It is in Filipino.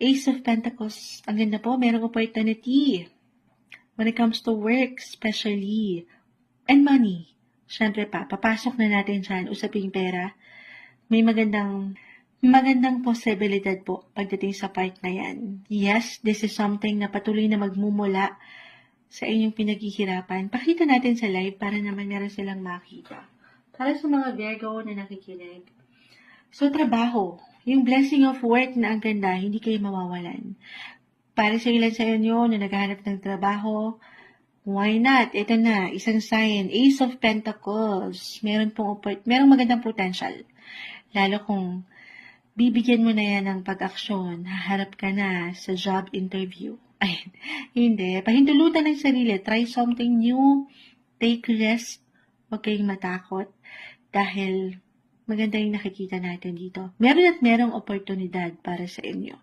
Ace of Pentacles. Ang ganda po, merong opportunity. When it comes to work, especially. And money. Siyempre pa, papasok na natin dyan, usaping pera. May magandang posibilidad po pagdating sa part na yan. Yes, this is something na patuloy na magmumula sa inyong pinaghihirapan. Pakita natin sa live para naman meron silang makita. Para sa mga Virgo na nakikinig. So, trabaho. Yung blessing of work na ang ganda, hindi kayo mawawalan. Para sa ilan sa inyo na naghahanap ng trabaho, why not? Ito na, isang sign. Ace of Pentacles. Merong magandang potential. Lalo kung bibigyan mo na yan ng pag-aksyon, haharap ka na sa job interview. Ay, hindi. Pahintulutan ng sarili. Try something new. Take risk. Huwag kayong matakot. Dahil maganda yung nakikita natin dito. Meron at merong oportunidad para sa inyo.